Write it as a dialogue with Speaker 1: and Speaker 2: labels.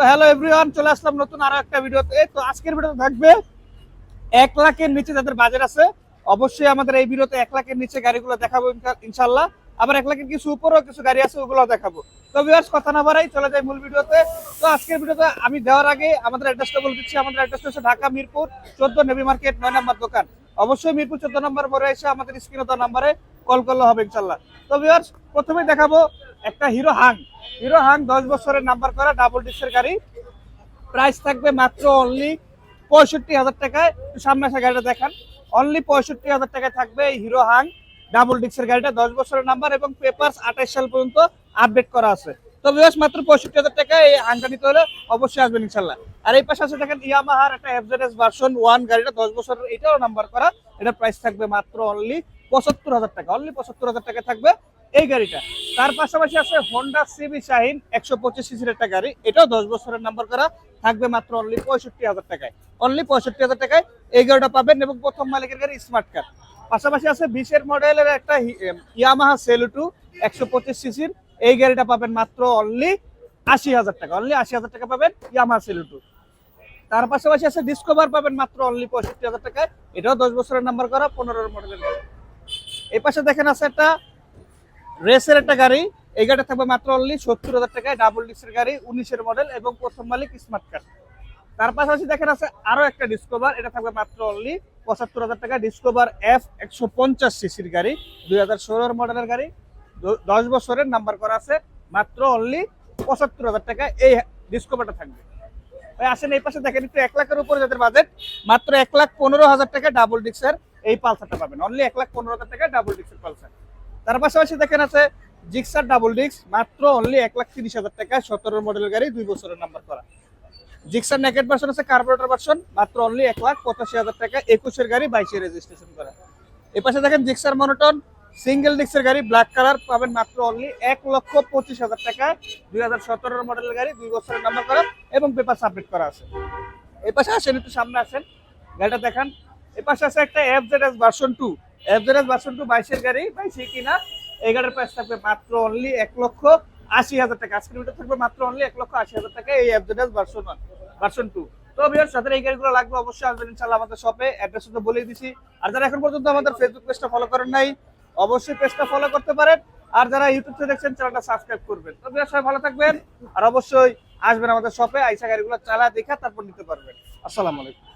Speaker 1: তো hello everyone, চলে আসলাম নতুন আরো একটা ভিডিওতে। তো আজকের ভিডিওতে থাকবে 1 লাখের নিচে যাদের বাজেট আছে, অবশ্যই আমাদের এই ভিডিওতে 1 লাখের নিচে গাড়িগুলো দেখাবো ইনশাল্লাহ। আবার 1 লাখের কিছু উপরেও কিছু গাড়ি আছে, ওগুলো দেখাবো। তো ভিউয়ার্স, কথা না বাড়াই চলে যাই মূল ভিডিওতে। তো আজকের ভিডিওতে আমি দেওয়ার আগে আমাদের অ্যাড্রেসটা বলে দিচ্ছি। আমাদের অ্যাড্রেসটা হচ্ছে ঢাকা মিরপুর 14 নেভি মার্কেট 9 নম্বর দোকান। অবশ্যই মিরপুর 14 নম্বর মোড়ে এসে আমাদের স্ক্রিনে দেওয়া নাম্বারে কল করলে হবে ইনশাল্লাহ। তো ভিউয়ার্স, প্রথমেই দেখাবো একটা হিরো হাং। 10 বছরের নাম্বার করা ডাবল ডিস্কের গাড়ি। প্রাইস থাকবে মাত্র অনলি 65,000 টাকায়। সামনে আসা গাড়িটা দেখান। অনলি 65,000 টাকায় থাকবে এই হিরো হাং ডাবল ডিস্কের গাড়িটা। 10 বছরের নাম্বার এবং পেপারস 28 সাল পর্যন্ত আপডেট করা আছে। তো ভিউয়ার্স, মাত্র 65,000 টাকায় এই হাংটা নিতে হলে অবশ্যই আসবেন ইনশাল্লাহ। আর এই পাশে আছে দেখেন ইয়ামাহার একটা এফজেডএস ভার্সন 1 গাড়িটা 10 বছরের, এটাও নাম্বার করা। এটা প্রাইস থাকবে মাত্র অনলি 75,000 টাকা। অনলি 75,000 টাকা থাকবে এই গাড়িটা। তার পাশাপাশি আছে হোন্ডা সিবি শাহিন 125 সিসির একটা গাড়ি, এটাও 10 বছরের নাম্বার করা, থাকবে মাত্র অনলি 65,000 টাকায়। অনলি 65,000 টাকায় এই গাড়িটা পাবেন এবং প্রথম মালিকের গাড়ি স্মার্ট কার। পাশাপাশি আছে 20-এর মডেলের একটা ইয়ামাহা সেলুটু 125 সিসির, এই গাড়িটা পাবেন মাত্র অনলি 80,000 টাকা। অনলি 80,000 টাকা পাবেন ইয়ামাহা সেলুটু। তার পাশাপাশি আছে ডিসকভার পাবেন মাত্র অনলি 65,000 টাকায়, এটাও 10 বছরের নাম্বার করা, 15-এর মডেলের গাড়ি। এই পাশে দেখেন আছে একটা রেসের একটা গাড়ি, এই গাড়িটা থাকবে মাত্র অনলি 70,000 টাকায়, ডাবল ডিস্কের গাড়ি, 19-এর মডেল এবং প্রথম মালিক স্মার্ট কার্ড। তার পাশাপাশি দেখেন আছে আরো একটা ডিসকভার, এটা থাকবে মাত্র অনলি 75,000 টাকা। ডিসকভার এফ 150 সিসির গাড়ি, 2016 মডেলের গাড়ি, 10 বছরের নাম্বার করা আছে, মাত্র অনলি 75,000 টাকা এই ডিসকভারটা থাকবে। ভাই আসেন এই পাশে দেখেন, একটু 1 লাখের উপরে যাদের বাজেট, মাত্র 1,15,000 টাকা ডাবল ডিস্কের এই পালসারটা পাবেন। অনলি 1,15,000 টাকা ডাবল ডিস্কের পালসার। তার পাশাপাশি দেখেন আছে জিক্সার ডাবল ডিস্ক, মাত্র অনলি 1,30,000 টাকা, 17 মডেলের গাড়ি, 2 বছরের নাম্বার করা। জিক্সার নেকেট ভার্সন আছে, কার্বোরেটর ভার্সন, মাত্র অনলি 1,85,000 টাকা, 21-এর গাড়ি, 22-এর রেজিস্ট্রেশন করা। এই পাশে দেখেন জিক্সার মনোটন সিঙ্গেল ডিস্কের গাড়ি, ব্ল্যাক কালার, পাবেন মাত্র অনলি 1,25,000 টাকা, 2017 মডেলের গাড়ি, 2 বছরের নাম্বার করা এবং পেপার সাবমিট করা আছে। এই পাশে আসেন, একটু সামনে আসেন, গাড়িটা দেখান। এই পাশে আছে একটা এফজেডএস ভার্সন 2, এফজেডএস ভার্সন 2 22-এর গাড়ি, 22 কিনা। এই গাড়ির প্রাইস থাকবে মাত্র অনলি 1,80,000 টাকা। আজকের ভিডিও থাকবে মাত্র অনলি 1,80,000 টাকা এই এফজেডএস ভার্সন 2। তো ভিউয়ার্স, যাদের এই গাড়িগুলো লাগবে অবশ্যই আসবেন ইনশাআল্লাহ আমাদের শপে। অ্যাড্রেস তো বলেই দিছি। আর যারা এখন পর্যন্ত আমাদের ফেসবুক পেজটা ফলো করেন নাই, অবশ্যই পেজটা ফলো করতে পারেন। আর যারা ইউটিউব থেকে দেখছেন, চ্যানেলটা সাবস্ক্রাইব করবেন। তো ভিউয়ার্স, সবাই ভালো থাকবেন আর অবশ্যই আসবেন আমাদের শপে, আইসা গাড়িগুলো চালা দেখা তারপর নিতে পারবেন। আসসালামু আলাইকুম।